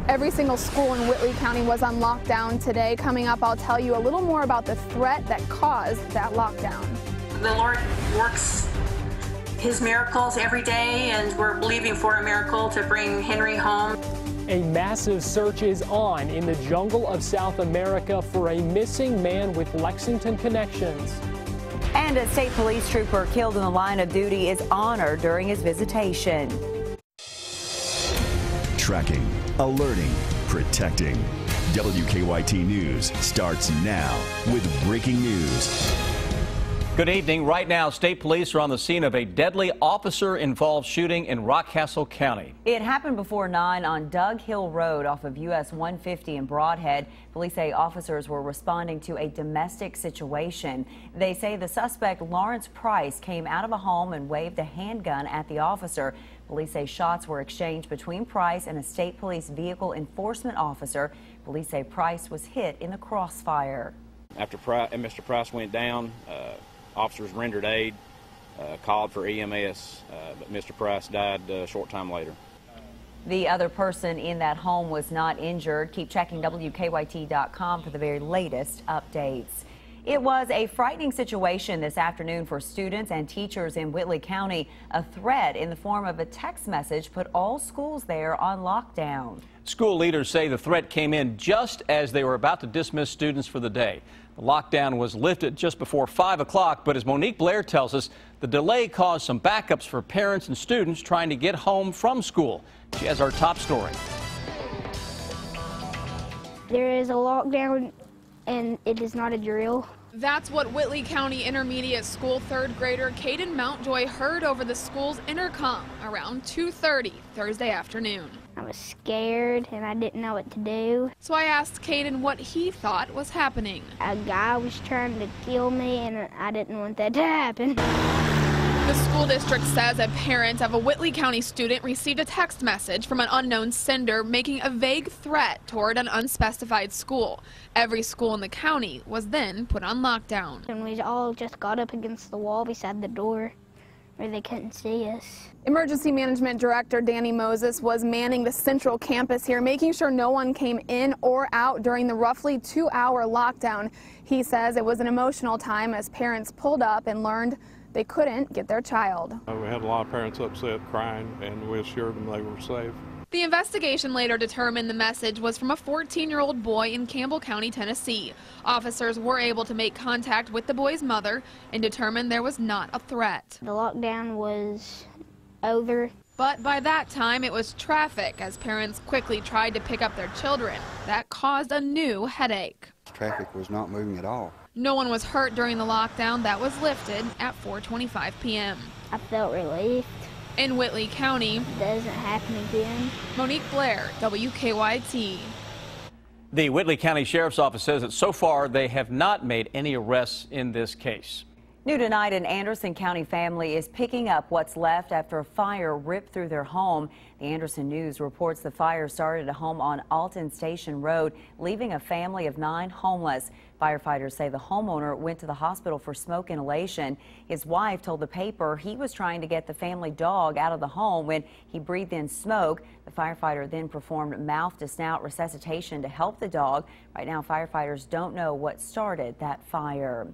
Every single school in Whitley County was on lockdown today. Coming up, I'll tell you a little more about the threat that caused that lockdown. The Lord works His miracles every day, and we're believing for a miracle to bring Henry home. A massive search is on in the jungle of South America for a missing man with Lexington connections. And a state police trooper killed in the line of duty is honored during his visitation. Tracking, alerting, protecting. WKYT News starts now with breaking news. Good evening. Right now, state police are on the scene of a deadly officer-involved shooting in Rockcastle County. It happened before 9 on Doug Hill Road off of US 150 in Broadhead. Police say officers were responding to a domestic situation. They say the suspect, Lawrence Price, came out of a home and waved a handgun at the officer. Police say shots were exchanged between Price and a state police vehicle enforcement officer. Police say Price was hit in the crossfire. After Mr. Price went down, officers rendered aid, called for EMS, but Mr. Price died a short time later. The other person in that home was not injured. Keep checking WKYT.com for the very latest updates. It was a frightening situation this afternoon for students and teachers in Whitley County. A threat in the form of a text message put all schools there on lockdown. School leaders say the threat came in just as they were about to dismiss students for the day. The lockdown was lifted just before 5 o'clock, but as Monique Blair tells us, the delay caused some backups for parents and students trying to get home from school. She has our top story. There is a lockdown, and it is not a drill. That's what Whitley County Intermediate School third grader Caden Mountjoy heard over the school's intercom around 2:30 Thursday afternoon. I was scared and I didn't know what to do. So I asked Caden what he thought was happening. A guy was trying to kill me and I didn't want that to happen. The school district says a parent of a Whitley County student received a text message from an unknown sender making a vague threat toward an unspecified school. Every school in the county was then put on lockdown. And we all just got up against the wall beside the door where they couldn't see us. Emergency Management Director Danny Moses was manning the central campus here, making sure no one came in or out during the roughly 2-hour lockdown. He says it was an emotional time as parents pulled up and learned they couldn't get their child. We had a lot of parents upset, crying, and we assured them they were safe. The investigation later determined the message was from a 14-year-old boy in Campbell County, Tennessee. Officers were able to make contact with the boy's mother and determined there was not a threat. The lockdown was over. But by that time, it was traffic as parents quickly tried to pick up their children. That caused a new headache. Traffic was not moving at all. No one was hurt during the lockdown that was lifted at 4:25 p.m. I felt relieved. In Whitley County, it doesn't happen again. Monique Blair, WKYT. The Whitley County Sheriff's Office says that so far they have not made any arrests in this case. New tonight, an Anderson County family is picking up what's left after a fire ripped through their home. The Anderson News reports the fire started at a home on Alton Station Road, leaving a family of 9 homeless. Firefighters say the homeowner went to the hospital for smoke inhalation. His wife told the paper he was trying to get the family dog out of the home when he breathed in smoke. The firefighter then performed mouth-to-snout resuscitation to help the dog. Right now, firefighters don't know what started that fire.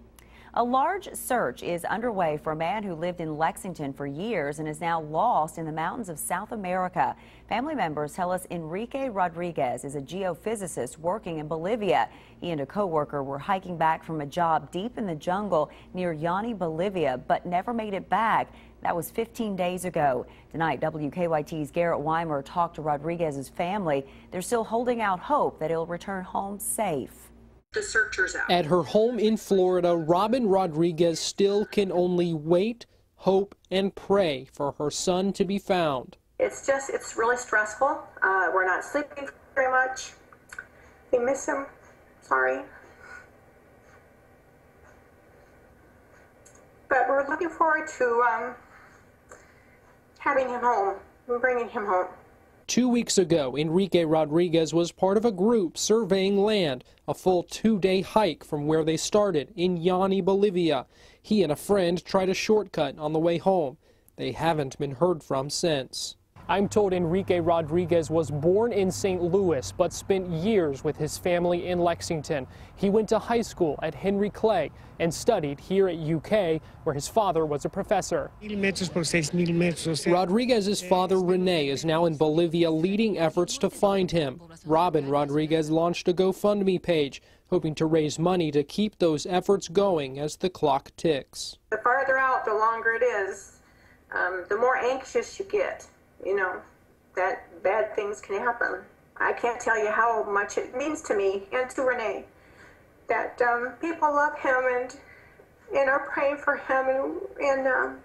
A large search is underway for a man who lived in Lexington for years and is now lost in the mountains of South America. Family members tell us Enrique Rodriguez is a geophysicist working in Bolivia. He and a co-worker were hiking back from a job deep in the jungle near Yanni, Bolivia, but never made it back. That was 15 days ago. Tonight, WKYT's Garrett Weimer talked to Rodriguez's family. They're still holding out hope that he'll return home safe. The searchers out. At her home in Florida, Robin Rodriguez still can only wait, hope, and pray for her son to be found. It's really stressful. We're not sleeping very much. We miss him. Sorry. But we're looking forward to having him home and bringing him home. 2 weeks ago, Enrique Rodriguez was part of a group surveying land, a full 2-day hike from where they started in Yanni, Bolivia. He and a friend tried a shortcut on the way home. They haven't been heard from since. I'm told Enrique Rodriguez was born in St. Louis, but spent years with his family in Lexington. He went to high school at Henry Clay and studied here at UK, where his father was a professor. Rodriguez's father, Rene, is now in Bolivia leading efforts to find him. Robin Rodriguez launched a GoFundMe page, hoping to raise money to keep those efforts going as the clock ticks. The farther out, the longer it is, the more anxious you get. You know, that bad things can happen. I can't tell you how much it means to me and to Renee that people love him and are praying for him, and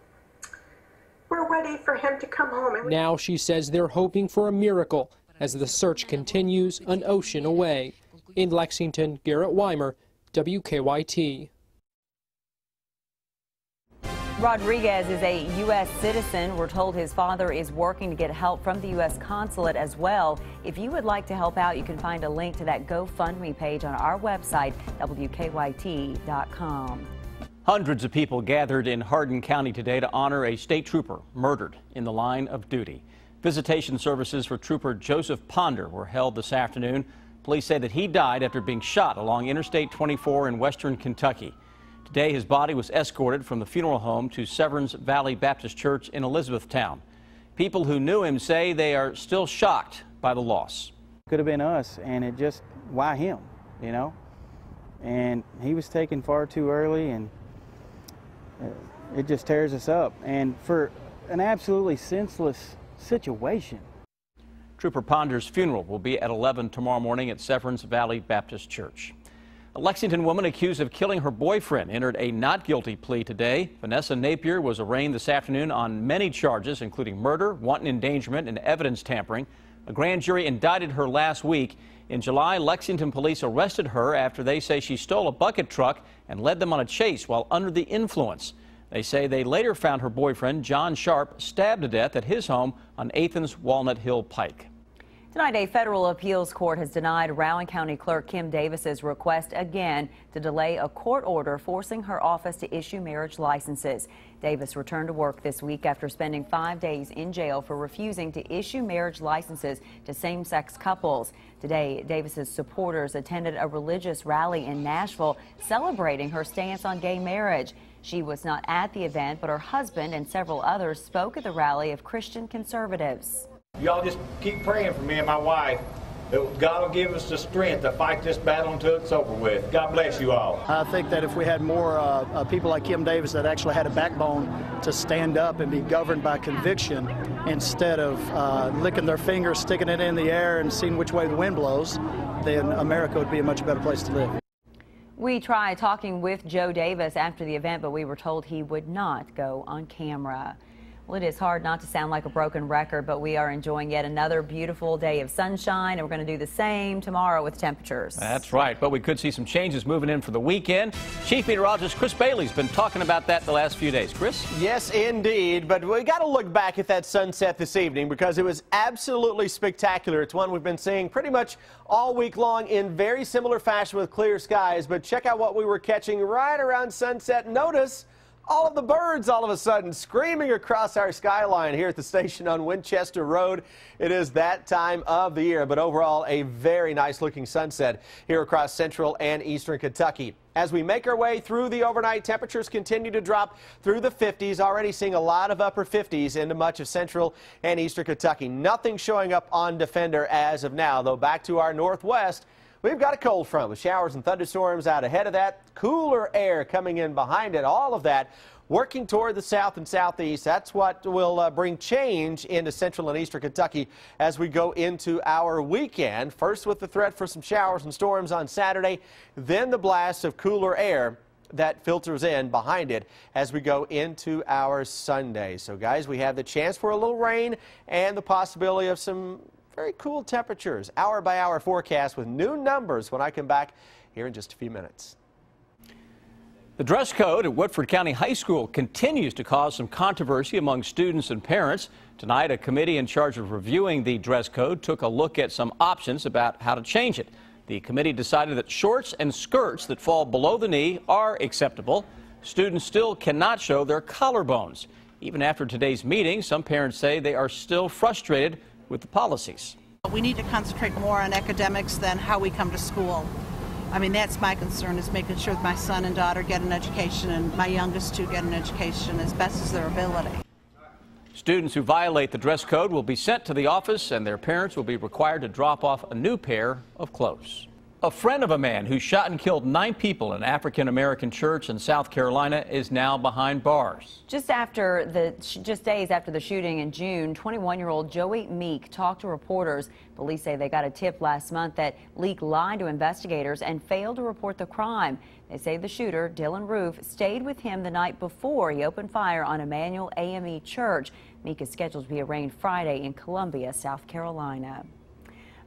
we're ready for him to come home. Now she says they're hoping for a miracle as the search continues an ocean away. In Lexington, Garrett Weimer, WKYT. Rodriguez is a U.S. citizen. We're told his father is working to get help from the U.S. consulate as well. If you would like to help out, you can find a link to that GoFundMe page on our website, WKYT.com. Hundreds of people gathered in Hardin County today to honor a state trooper murdered in the line of duty. Visitation services for Trooper Joseph Ponder were held this afternoon. Police say that he died after being shot along Interstate 24 in western Kentucky. Today, his body was escorted from the funeral home to Severns Valley Baptist Church in Elizabethtown. People who knew him say they are still shocked by the loss. Could have been us, and it just, why him, you know? And he was taken far too early, and it just tears us up. And for an absolutely senseless situation. Trooper Ponder's funeral will be at 11 tomorrow morning at Severns Valley Baptist Church. A Lexington woman accused of killing her boyfriend entered a not guilty plea today. Vanessa Napier was arraigned this afternoon on many charges, including murder, wanton endangerment, and evidence tampering. A grand jury indicted her last week. In July, Lexington police arrested her after they say she stole a bucket truck and led them on a chase while under the influence. They say they later found her boyfriend, John Sharp, stabbed to death at his home on Athens Walnut Hill Pike. Tonight, a federal appeals court has denied Rowan County Clerk Kim Davis's request again to delay a court order forcing her office to issue marriage licenses. Davis returned to work this week after spending 5 days in jail for refusing to issue marriage licenses to same-sex couples. Today, Davis's supporters attended a religious rally in Nashville celebrating her stance on gay marriage. She was not at the event, but her husband and several others spoke at the rally of Christian conservatives. Y'all just keep praying for me and my wife. God will give us the strength to fight this battle until it's over with. God bless you all. I think that if we had more people like Kim Davis that actually had a backbone to stand up and be governed by conviction instead of licking their fingers, sticking it in the air and seeing which way the wind blows, then America would be a much better place to live. We tried talking with Joe Davis after the event, but we were told he would not go on camera. Well, it is hard not to sound like a broken record, but we are enjoying yet another beautiful day of sunshine, and we're going to do the same tomorrow with temperatures. That's right, but we could see some changes moving in for the weekend. Chief Meteorologist Chris Bailey's been talking about that the last few days. Chris? Yes, indeed, but we got to look back at that sunset this evening because it was absolutely spectacular. It's one we've been seeing pretty much all week long in very similar fashion with clear skies, but check out what we were catching right around sunset. Notice all of the birds all of a sudden screaming across our skyline here at the station on Winchester Road. It is that time of the year, but overall a very nice looking sunset here across central and eastern Kentucky. As we make our way through the overnight, temperatures continue to drop through the 50s, already seeing a lot of upper 50s into much of central and eastern Kentucky. Nothing showing up on Defender as of now, though back to our northwest. We've got a cold front with showers and thunderstorms out ahead of that, cooler air coming in behind it, all of that working toward the south and southeast. That's what will bring change into central and eastern Kentucky as we go into our weekend. First with the threat for some showers and storms on Saturday, then the blast of cooler air that filters in behind it as we go into our Sunday. So guys, we have the chance for a little rain and the possibility of some very cool temperatures. Hour by hour forecast with new numbers when I come back here in just a few minutes. The dress code at Woodford County High School continues to cause some controversy among students and parents. Tonight, a committee in charge of reviewing the dress code took a look at some options about how to change it. The committee decided that shorts and skirts that fall below the knee are acceptable. Students still cannot show their collarbones. Even after today's meeting, some parents say they are still frustrated with the policies. We need to concentrate more on academics than how we come to school. I mean, that's my concern, is making sure that my son and daughter get an education and my youngest two get an education as best as their ability. Students who violate the dress code will be sent to the office, and their parents will be required to drop off a new pair of clothes. A friend of a man who shot and killed 9 people in an African-American church in South Carolina is now behind bars. Just days after the shooting in June, 21-year-old Joey Meek talked to reporters. Police say they got a tip last month that Leek lied to investigators and failed to report the crime. They say the shooter, Dylan Roof, stayed with him the night before he opened fire on Emmanuel AME Church. Meek is scheduled to be arraigned Friday in Columbia, South Carolina.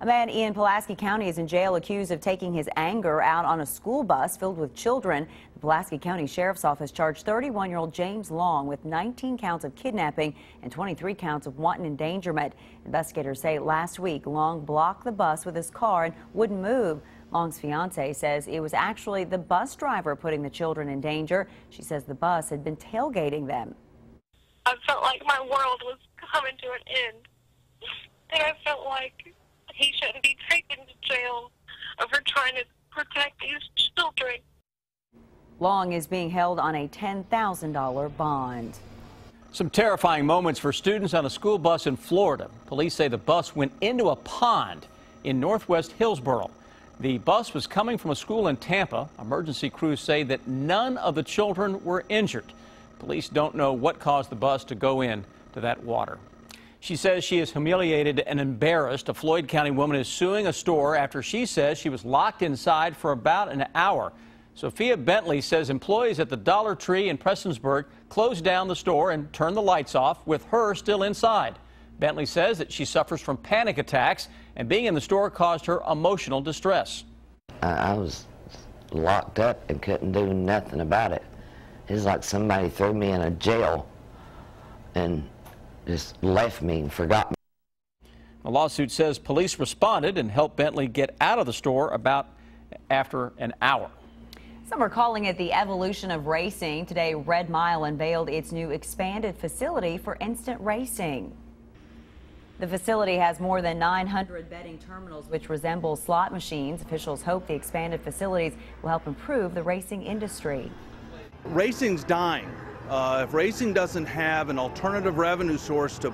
A man in Pulaski County is in jail accused of taking his anger out on a school bus filled with children. The Pulaski County Sheriff's Office charged 31-year-old James Long with 19 counts of kidnapping and 23 counts of wanton endangerment. Investigators say last week Long blocked the bus with his car and wouldn't move. Long's fiance says it was actually the bus driver putting the children in danger. She says the bus had been tailgating them. I felt like my world was coming to an end, and I felt like he shouldn't be taken to jail over trying to protect these children. Long is being held on a $10,000 bond. Some terrifying moments for students on a school bus in Florida. Police say the bus went into a pond in northwest Hillsborough. The bus was coming from a school in Tampa. Emergency crews say that none of the children were injured. Police don't know what caused the bus to go into that water. She says she is humiliated and embarrassed. A Floyd County woman is suing a store after she says she was locked inside for about an hour. Sophia Bentley says employees at the Dollar Tree in Prestonsburg closed down the store and turned the lights off with her still inside. Bentley says that she suffers from panic attacks and being in the store caused her emotional distress. I was locked up and couldn't do nothing about it. It's like somebody threw me in a jail and just left me and forgot me. The lawsuit says police responded and helped Bentley get out of the store after an hour. Some are calling it the evolution of racing. Today, Red Mile unveiled its new expanded facility for instant racing. The facility has more than 900 betting terminals, which resemble slot machines. Officials hope the expanded facilities will help improve the racing industry. Racing's dying. If racing doesn't have an alternative revenue source to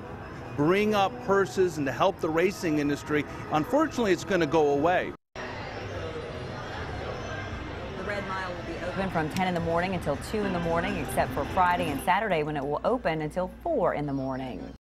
bring up purses and to help the racing industry, unfortunately it's going to go away. The Red Mile will be open from 10 in the morning until 2 in the morning, except for Friday and Saturday when it will open until 4 in the morning.